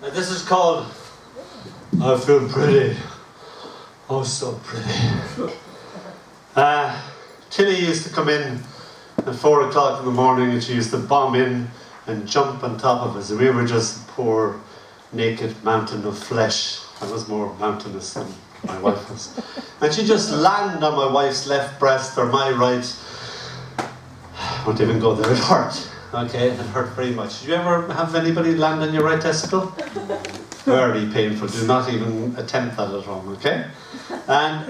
This is called I Feel Pretty. Oh, so pretty. Tilly used to come in at 4 o'clock in the morning and she used to bomb in and jump on top of us. We were just a poor, naked mountain of flesh. I was more mountainous than my wife was. And she'd just land on my wife's left breast or my right. I won't even go there, it hurt. Okay, it hurt very much. Did you ever have anybody land on your right testicle? Very painful. Do not even attempt that at home, okay? And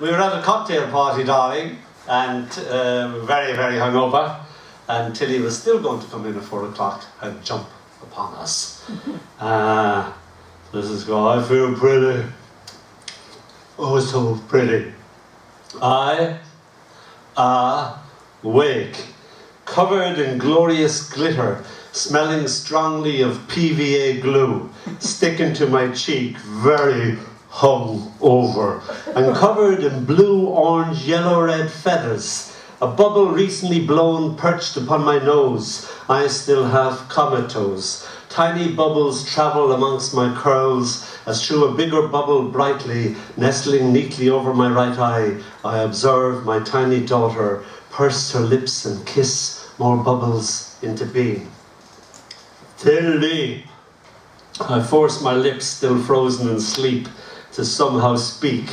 we were at a cocktail party, darling, and we were very, very hungover. And Tilly was still going to come in at 4 o'clock and jump upon us. This is called I Feel Pretty. Oh, so pretty. I awake, covered in glorious glitter, smelling strongly of PVA glue, sticking to my cheek, very hung over, and covered in blue, orange, yellow, red feathers. A bubble recently blown perched upon my nose. I still have comatose. Tiny bubbles travel amongst my curls as through a bigger bubble brightly, nestling neatly over my right eye, I observe my tiny daughter purse her lips and kiss more bubbles into being. Tilly! I force my lips, still frozen in sleep, to somehow speak.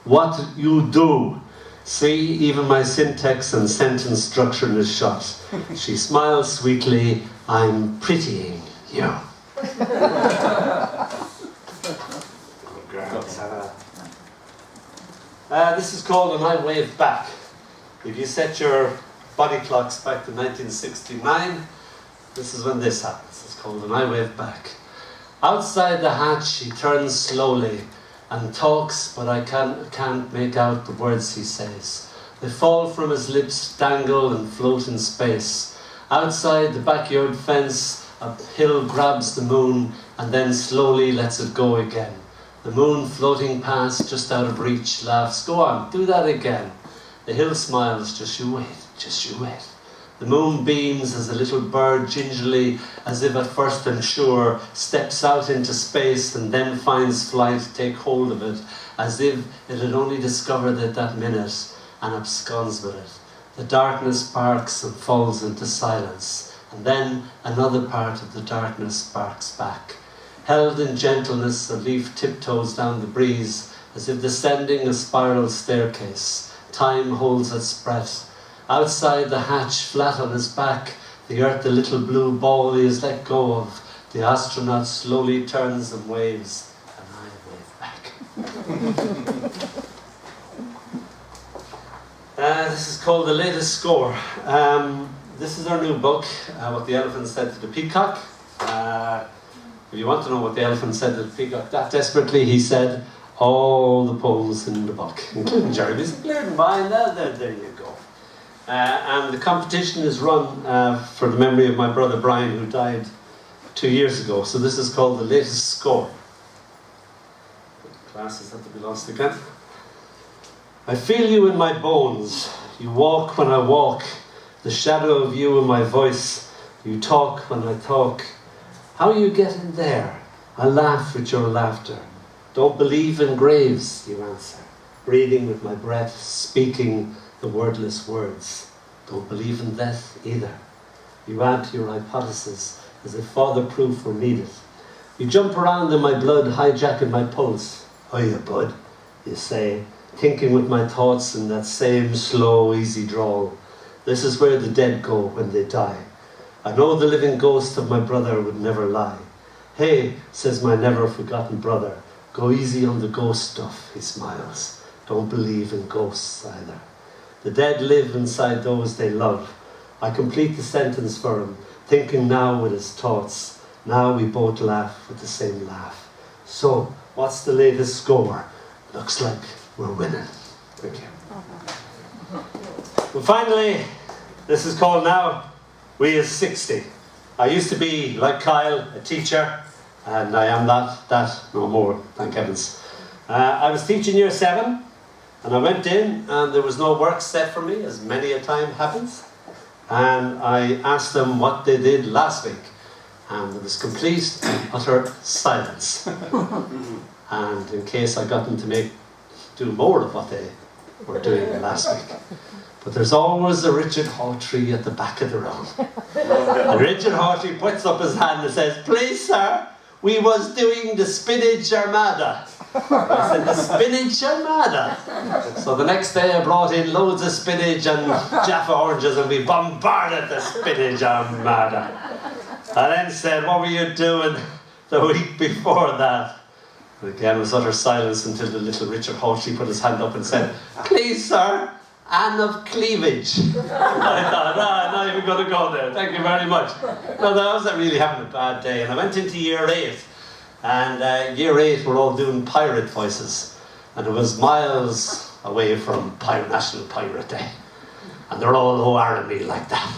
What you do? See, even my syntax and sentence structure is shot. She smiles sweetly, I'm pitying you. This is called an I Wave Back. If you set your body clocks back to 1969, this is when this happens. It's called an I Wave Back. Outside the hatch he turns slowly and talks, but I can't make out the words he says. They fall from his lips, dangle and float in space. Outside the backyard fence, a hill grabs the moon and then slowly lets it go again. The moon floating past, just out of reach, laughs, go on, do that again. The hill smiles, just you wait, just you wait. The moon beams as a little bird gingerly, as if at first unsure, steps out into space and then finds flight take hold of it, as if it had only discovered it that minute and absconds with it. The darkness barks and falls into silence, and then another part of the darkness barks back. Held in gentleness, a leaf tiptoes down the breeze, as if descending a spiral staircase. Time holds its breath. Outside the hatch, flat on his back, the earth, the little blue ball he has let go of. The astronaut slowly turns and waves, and I wave back. This is called The Latest Score. This is our new book, What the Elephant Said to the Peacock. If you want to know what the elephant said to the peacock that desperately, he said all the poems in the book, including Jeremy's, including mine. There you go. And the competition is run for the memory of my brother Brian, who died 2 years ago. So this is called The Latest Score. Glasses have to be lost again. I feel you in my bones. You walk when I walk. The shadow of you in my voice. You talk when I talk. How you get in there? I laugh with your laughter. Don't believe in graves, you answer. Breathing with my breath, speaking the wordless words. Don't believe in death either. You add to your hypothesis as if further proof were needed. You jump around in my blood, hijacking my pulse. Hiya, bud, you say, thinking with my thoughts in that same slow, easy drawl. This is where the dead go when they die. I know the living ghost of my brother would never lie. Hey, says my never-forgotten brother, go easy on the ghost stuff, he smiles. Don't believe in ghosts either. The dead live inside those they love. I complete the sentence for him, thinking now with his thoughts. Now we both laugh with the same laugh. So, what's the latest score? Looks like we're winning. Thank you. Well, finally, this is called Now We Is 60. I used to be, like Kyle, a teacher, and I am that no more, thank heavens. I was teaching year 7, and I went in, and there was no work set for me, as many a time happens. and I asked them what they did last week, and there was complete and utter silence. And in case I got them to do more of what they were doing last week. But there's always a Richard Hawtrey at the back of the room. And Richard Hawtrey puts up his hand and says, "Please, sir, we was doing the spinach armada." I said, "The spinach armada?" So the next day I brought in loads of spinach and Jaffa oranges, and we bombarded the spinach armada. I then said, "What were you doing the week before that?" And again, it was utter silence until the little Richard Hawtrey put his hand up and said, "Please, sir, Anne of Cleavage." I thought, I'm not even going to go there. Thank you very much. No, I wasn't really having a bad day. And I went into year 8. And year 8, we're all doing pirate voices. And it was miles away from National Pirate Day. And they're all O-R-ing me like that.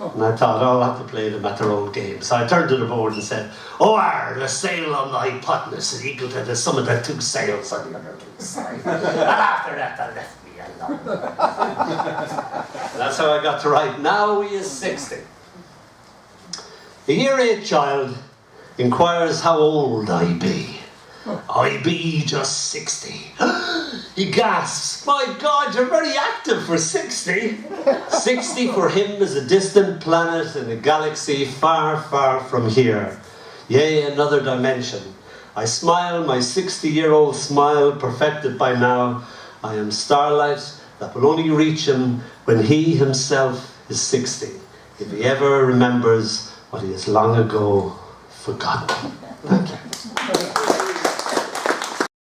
And I thought, I'll have to play them at their own game. So I turned to the board and said, "O-R, the sail on the hypotenuse is equal to the sum of the 2 sails on the other 2 sides." And after that, they left me alone. That's how I got to write, "Now he is 60. A year 8 child inquires how old I be. "I be just 60. He gasps, "My God, you're very active for 60. 60 for him is a distant planet in a galaxy far, far from here. Yea, another dimension. I smile my 60-year-old smile, perfected by now. I am starlight that will only reach him when he himself is 60, if he ever remembers what he has long ago forgotten." Thank you.